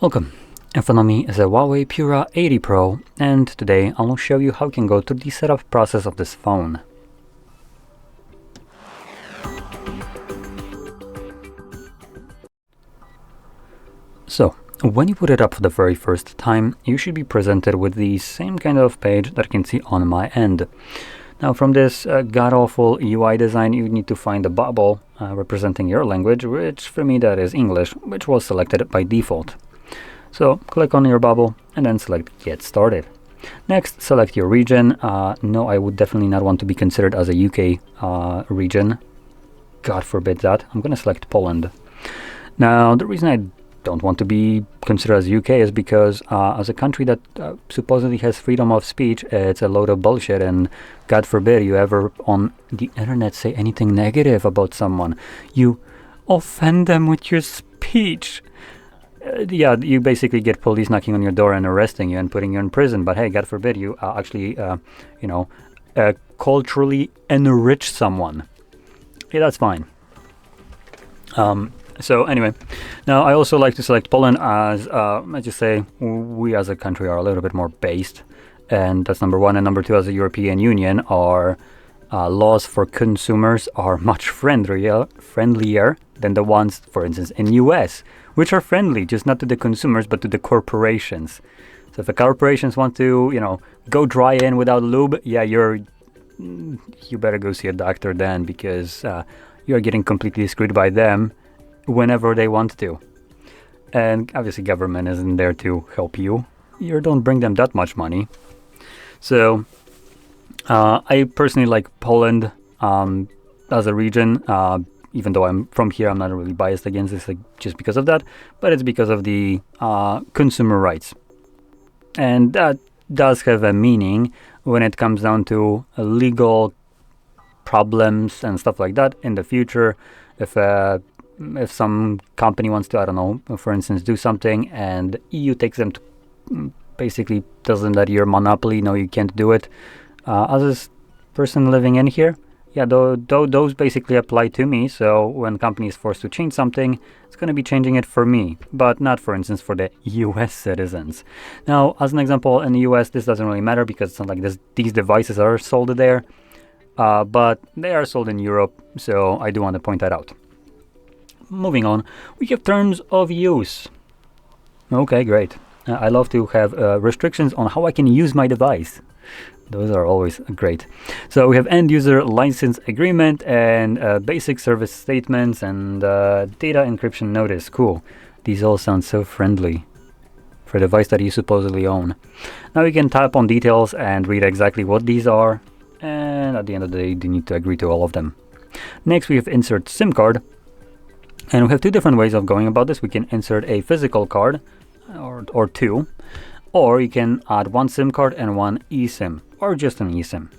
Welcome. In front of me is a Huawei Pura 80 Pro, and today I'll show you how you can go through the setup process of this phone. So, when you put it up for the very first time, you should be presented with the same kind of page that you can see on my end. Now, from this god-awful UI design, you need to find a bubble representing your language, which for me that is English, which was selected by default. So click on your bubble and then select Get Started. Next, select your region. No, I would definitely not want to be considered as a UK region. God forbid that. I'm going to select Poland. Now, the reason I don't want to be considered as UK is because as a country that supposedly has freedom of speech, it's a load of bullshit, and God forbid you ever on the internet say anything negative about someone. You offend them with your speech. Yeah, you basically get police knocking on your door and arresting you and putting you in prison. But hey, God forbid you actually, culturally enrich someone. Yeah, that's fine. So anyway, now I also like to select Poland as, let's just say, we as a country are a little bit more based. And that's number one. And number two, as a European Union, our laws for consumers are much friendlier than the ones, for instance, in US, which are friendly, just not to the consumers, but to the corporations. So if the corporations want to, go dry in without lube, yeah, you better go see a doctor then, because you're getting completely screwed by them whenever they want to. And obviously government isn't there to help you. You don't bring them that much money. So I personally like Poland as a region. Even though I'm from here, I'm not really biased against this, just because of that, but it's because of the consumer rights. And that does have a meaning when it comes down to legal problems and stuff like that in the future. If some company wants to, I don't know, for instance, do something and EU takes them to, basically tells them that you're monopoly, no, you can't do it. As a person living in here, yeah, those basically apply to me. So when company is forced to change something, it's going to be changing it for me, but not, for instance, for the US citizens. Now, as an example, in the US, this doesn't really matter because it's not like these devices are sold there, but they are sold in Europe, so I do want to point that out. Moving on, we have terms of use. Okay, great. I love to have restrictions on how I can use my device. Those are always great. So we have end user license agreement and basic service statements and data encryption notice. Cool. These all sound so friendly for a device that you supposedly own. Now you can tap on details and read exactly what these are. And at the end of the day, you need to agree to all of them. Next, we have insert SIM card. And we have two different ways of going about this. We can insert a physical card or two. Or you can add one SIM card and one eSIM, or just an eSIM.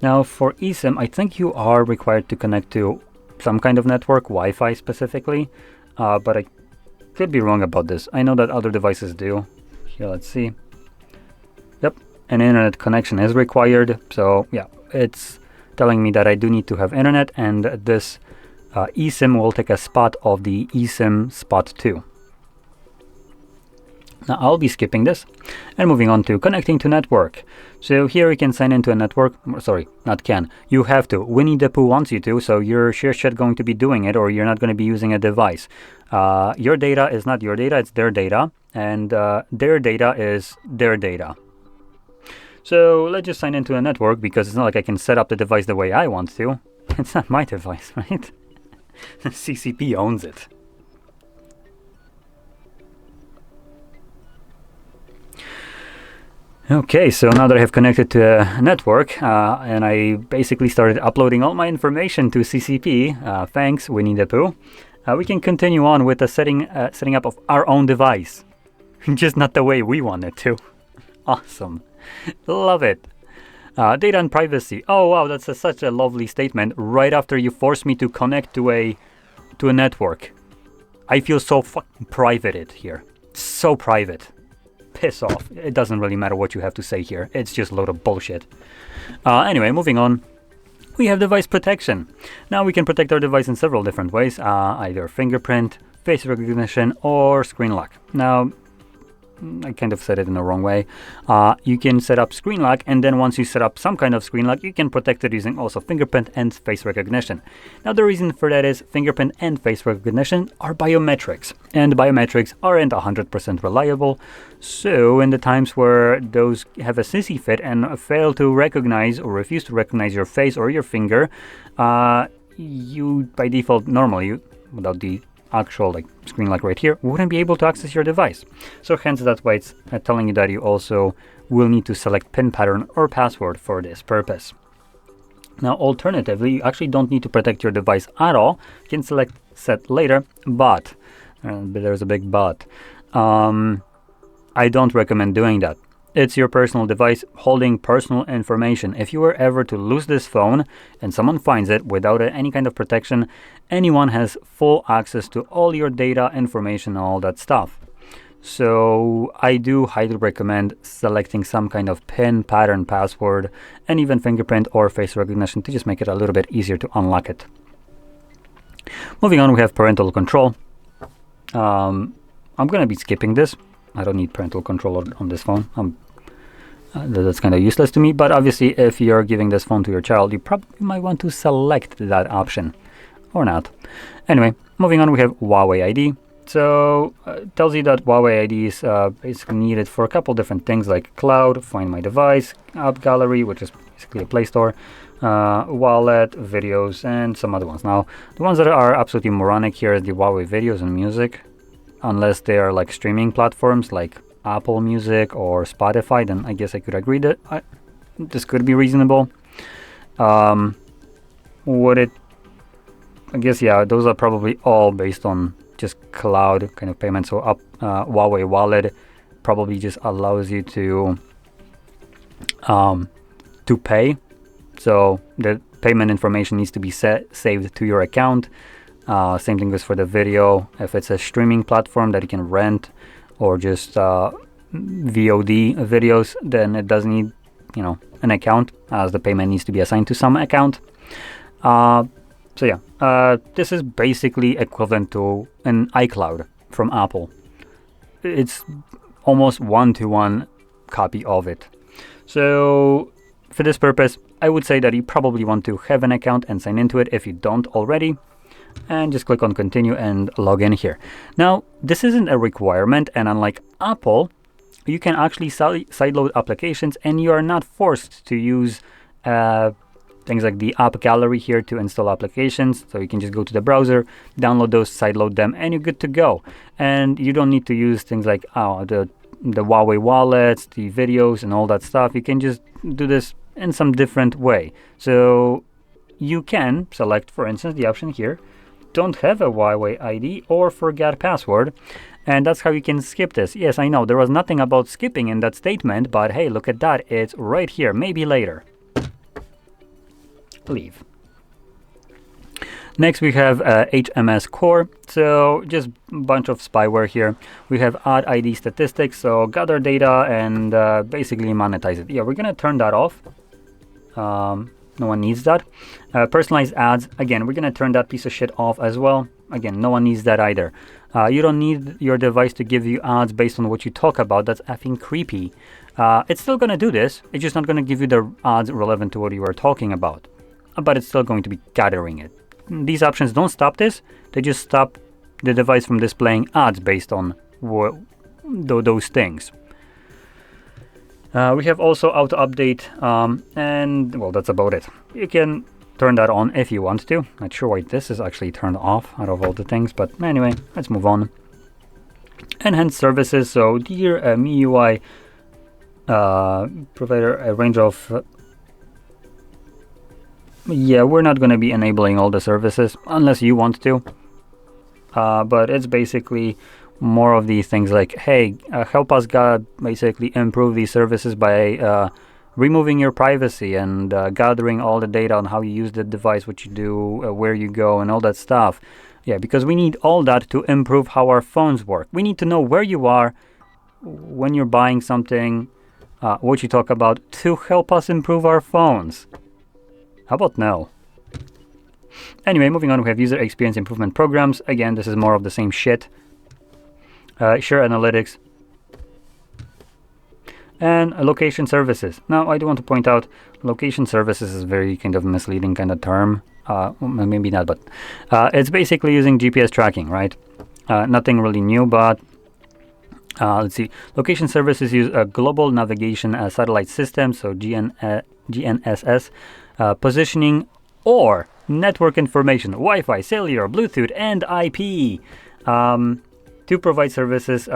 Now for eSIM, I think you are required to connect to some kind of network, Wi-Fi specifically, but I could be wrong about this. I know that other devices do. Here, let's see. Yep, an internet connection is required. So yeah, it's telling me that I do need to have internet, and this eSIM will take a spot of the eSIM spot 2. Now I'll be skipping this and moving on to connecting to network. So here you can sign into a network. Sorry, not can. You have to. Winnie the Pooh wants you to, so you're sure shit going to be doing it, or you're not going to be using a device. Your data is not your data, it's their data, and their data is their data. So let's just sign into a network, because it's not like I can set up the device the way I want to. It's not my device, right? CCP owns it. Okay, so now that I have connected to a network and I basically started uploading all my information to CCP, thanks Winnie the Pooh, we can continue on with the setting up of our own device. Just not the way we want it to. Awesome. Love it. Data and privacy. Oh wow, that's such a lovely statement right after you force me to connect to a network. I feel so fucking privated here. So private. Piss off. It doesn't really matter what you have to say here. It's just a load of bullshit. Anyway, moving on. We have device protection. Now we can protect our device in several different ways, either fingerprint, face recognition, or screen lock. Now, I kind of said it in the wrong way. You can set up screen lock, and then once you set up some kind of screen lock, you can protect it using also fingerprint and face recognition. Now the reason for that is fingerprint and face recognition are biometrics, and biometrics aren't 100% reliable. So in the times where those have a sissy fit and fail to recognize or refuse to recognize your face or your finger, you by default normally, without the actual like screen lock right here, wouldn't be able to access your device. So hence that's why it's telling you that you also will need to select PIN pattern or password for this purpose. Now alternatively, you actually don't need to protect your device at all. You can select set later, but there's a big but. I don't recommend doing that. It's your personal device holding personal information. If you were ever to lose this phone and someone finds it without any kind of protection, anyone has full access to all your data, information, all that stuff. So I do highly recommend selecting some kind of PIN, pattern, password, and even fingerprint or face recognition to just make it a little bit easier to unlock it. Moving on, we have parental control. I'm going to be skipping this. I don't need parental control on this phone. That's kind of useless to me, but obviously if you're giving this phone to your child, you probably might want to select that option or not. Anyway, moving on, we have Huawei ID. So it tells you that Huawei ID is basically needed for a couple different things like cloud, find my device, app gallery, which is basically a Play Store, wallet, videos, and some other ones. Now, the ones that are absolutely moronic here is the Huawei videos and music. Unless they are like streaming platforms like Apple Music or Spotify, then I guess I could agree that this could be reasonable. I guess, yeah, those are probably all based on just cloud kind of payment. So Huawei Wallet probably just allows you to pay. So the payment information needs to be saved to your account. Same thing goes for the video. If it's a streaming platform that you can rent or just VOD videos, then it does need, an account, as the payment needs to be assigned to some account. So yeah, this is basically equivalent to an iCloud from Apple. It's almost one-to-one copy of it. So for this purpose, I would say that you probably want to have an account and sign into it if you don't already. And just click on continue and log in here. Now, this isn't a requirement, and unlike Apple, you can actually sideload applications, and you are not forced to use things like the app gallery here to install applications. So you can just go to the browser, download those, sideload them, and you're good to go. And you don't need to use things like the Huawei wallets, the videos, and all that stuff. You can just do this in some different way. So you can select, for instance, the option here, don't have a Huawei ID or forget password, and that's how you can skip this. Yes, I know there was nothing about skipping in that statement, but hey, look at that, it's right here. Maybe later. Leave. Next we have HMS Core. So just a bunch of spyware here. We have odd ID statistics, so gather data and basically monetize it. Yeah, we're gonna turn that off. No one needs that. Personalized ads, again, we're gonna turn that piece of shit off as well. Again, no one needs that either. You don't need your device to give you ads based on what you talk about. That's effing creepy. It's still gonna do this. It's just not gonna give you the ads relevant to what you are talking about. But it's still going to be gathering it. These options don't stop this. They just stop the device from displaying ads based on those things. We have also auto update, and well, that's about it. You can turn that on if you want to. Not sure why this is actually turned off out of all the things, but anyway, let's move on. Enhanced services. So dear MIUI provider, a range of yeah, we're not going to be enabling all the services unless you want to, but it's basically more of these things like, hey, help us God basically improve these services by removing your privacy and gathering all the data on how you use the device, what you do, where you go, and all that stuff. Yeah, because we need all that to improve how our phones work. We need to know where you are when you're buying something, what you talk about, to help us improve our phones. How about no? Anyway, moving on, we have user experience improvement programs. Again, this is more of the same shit. Share analytics. and location services. Now, I do want to point out location services is a very kind of misleading kind of term. Maybe not, but it's basically using GPS tracking, right? Nothing really new, but let's see. Location services use a global navigation satellite system, so GNSS, positioning or network information, Wi-Fi, cellular, Bluetooth, and IP to provide services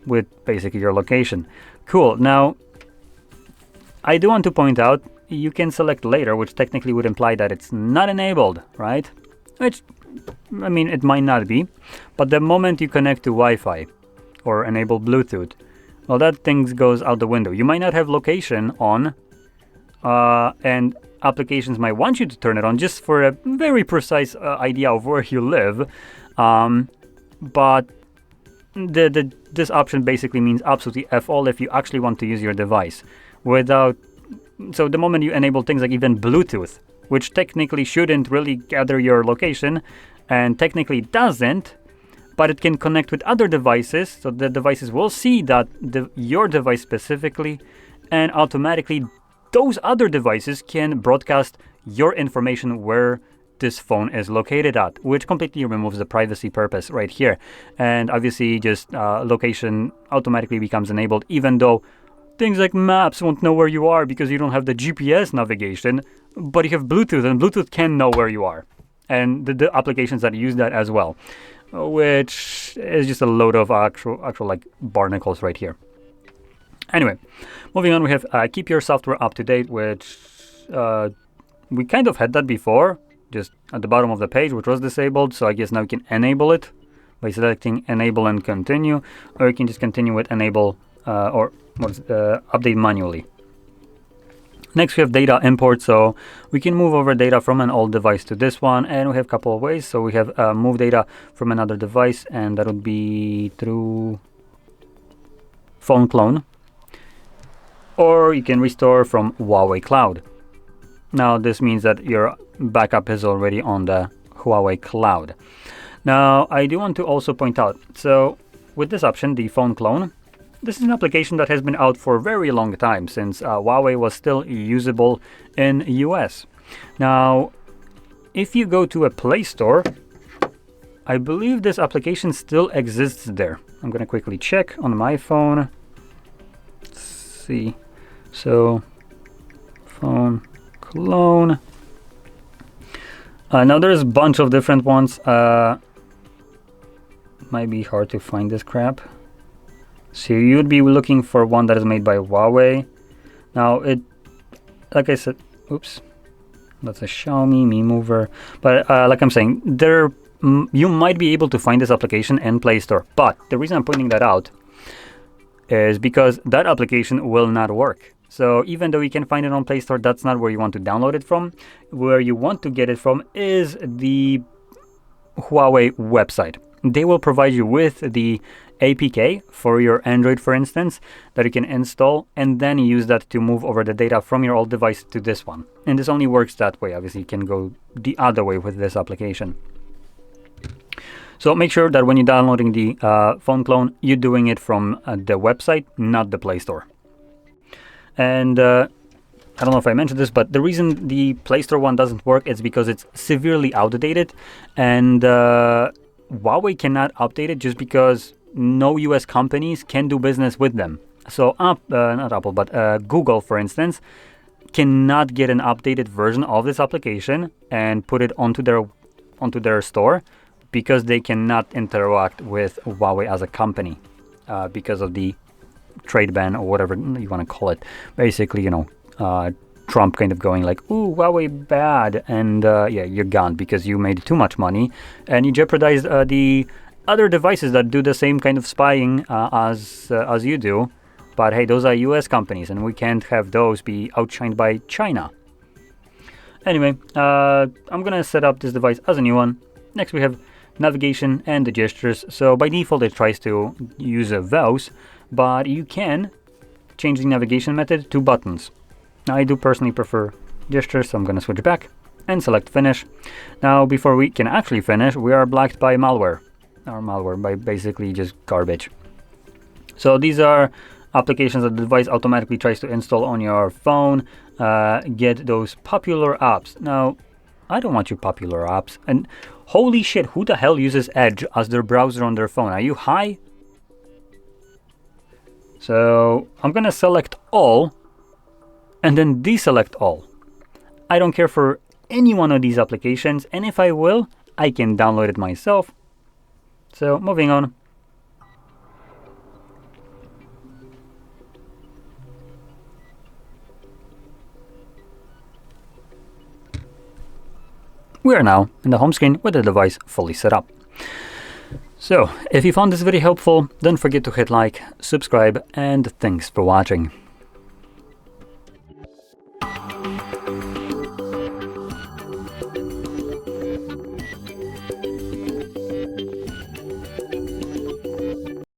with basically your location. Cool. Now, I do want to point out you can select later, which technically would imply that it's not enabled, right? Which, I mean, it might not be, but the moment you connect to Wi-Fi or enable Bluetooth, well, that thing goes out the window. You might not have location on, and applications might want you to turn it on just for a very precise idea of where you live, but this option basically means absolutely F all if you actually want to use your device without. So the moment you enable things like even Bluetooth, which technically shouldn't really gather your location and technically doesn't, but it can connect with other devices, so the devices will see that your device specifically, and automatically those other devices can broadcast your information where this phone is located at, which completely removes the privacy purpose right here. And obviously just location automatically becomes enabled, even though things like maps won't know where you are because you don't have the GPS navigation, but you have Bluetooth, and Bluetooth can know where you are. And the applications that use that as well, which is just a load of actual like barnacles right here. Anyway, moving on, we have keep your software up to date, which we kind of had that before, just at the bottom of the page, which was disabled. So I guess now you can enable it by selecting enable and continue, or you can just continue with enable or update manually. Next, we have data import, so we can move over data from an old device to this one, and we have a couple of ways. So we have move data from another device, and that would be through phone clone, or you can restore from Huawei Cloud. Now, this means that your backup is already on the Huawei Cloud. Now, I do want to also point out, so with this option, the phone clone, this is an application that has been out for a very long time, since Huawei was still usable in US. Now, if you go to a Play Store, I believe this application still exists there. I'm going to quickly check on my phone. Let's see. So, phone clone. Now, there's a bunch of different ones. Might be hard to find this crap. So you'd be looking for one that is made by Huawei. Now like I said, oops, that's a Xiaomi Mi Mover. But like I'm saying, you might be able to find this application in Play Store. But the reason I'm pointing that out is because that application will not work. So even though you can find it on Play Store, that's not where you want to download it from. Where you want to get it from is the Huawei website. They will provide you with the APK for your Android, for instance, that you can install and then use that to move over the data from your old device to this one. And this only works that way. Obviously, you can go the other way with this application. So make sure that when you're downloading the phone clone, you're doing it from the website, not the Play Store. And I don't know if I mentioned this, but the reason the Play Store one doesn't work is because it's severely outdated, and Huawei cannot update it just because no US companies can do business with them. So not Apple, but Google, for instance, cannot get an updated version of this application and put it onto their store because they cannot interact with Huawei as a company because of the trade ban or whatever you want to call it. Basically, Trump kind of going like, ooh, Huawei bad, and yeah, you're gone because you made too much money and you jeopardized the other devices that do the same kind of spying as you do. But hey, those are US companies, and we can't have those be outshined by China. Anyway, I'm gonna set up this device as a new one. Next, we have navigation and the gestures. So by default, it tries to use a mouse, but you can change the navigation method to buttons. Now, I do personally prefer gestures, so I'm gonna switch back and select finish. Now, before we can actually finish, we are blocked by malware. Or malware by basically just garbage. So these are applications that the device automatically tries to install on your phone, get those popular apps. Now, I don't want your popular apps. And holy shit, who the hell uses Edge as their browser on their phone? Are you high? So I'm gonna select all and then deselect all. I don't care for any one of these applications, and if I will, I can download it myself. So moving on. We are now in the home screen with the device fully set up. So if you found this video helpful, don't forget to hit like, subscribe, and thanks for watching.